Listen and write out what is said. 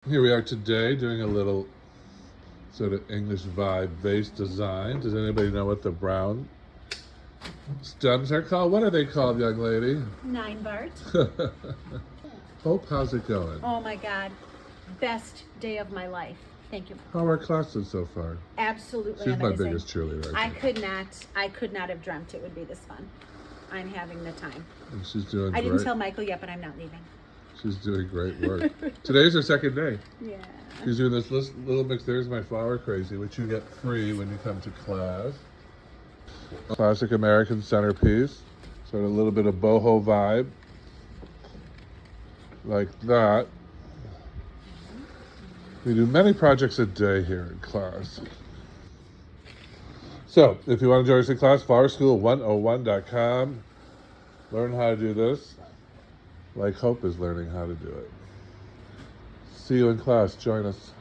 Here we are today doing a little sort of English vibe based design. Does anybody know what the brown stems are called? What are they called, young lady? 9 Bart. Hope, how's it going? Oh my God. Best day of my life. Thank you. How are classes so far? Absolutely She's amazing. my biggest cheerleader. I could not have dreamt it would be this fun. I'm having the time. And she's doing I great. didn't tell Michael yet, but I'm not leaving. She's doing great work. Today's her second day. Yeah. She's doing this little mix. There's my flower crazy, which you get free when you come to class. Classic American centerpiece. Sort of a little bit of boho vibe. Like that. We do many projects a day here in class. So, if you want to join us in class, flowerschool101.com. Learn how to do this, like Hope is learning how to do it. See you in class. Join us.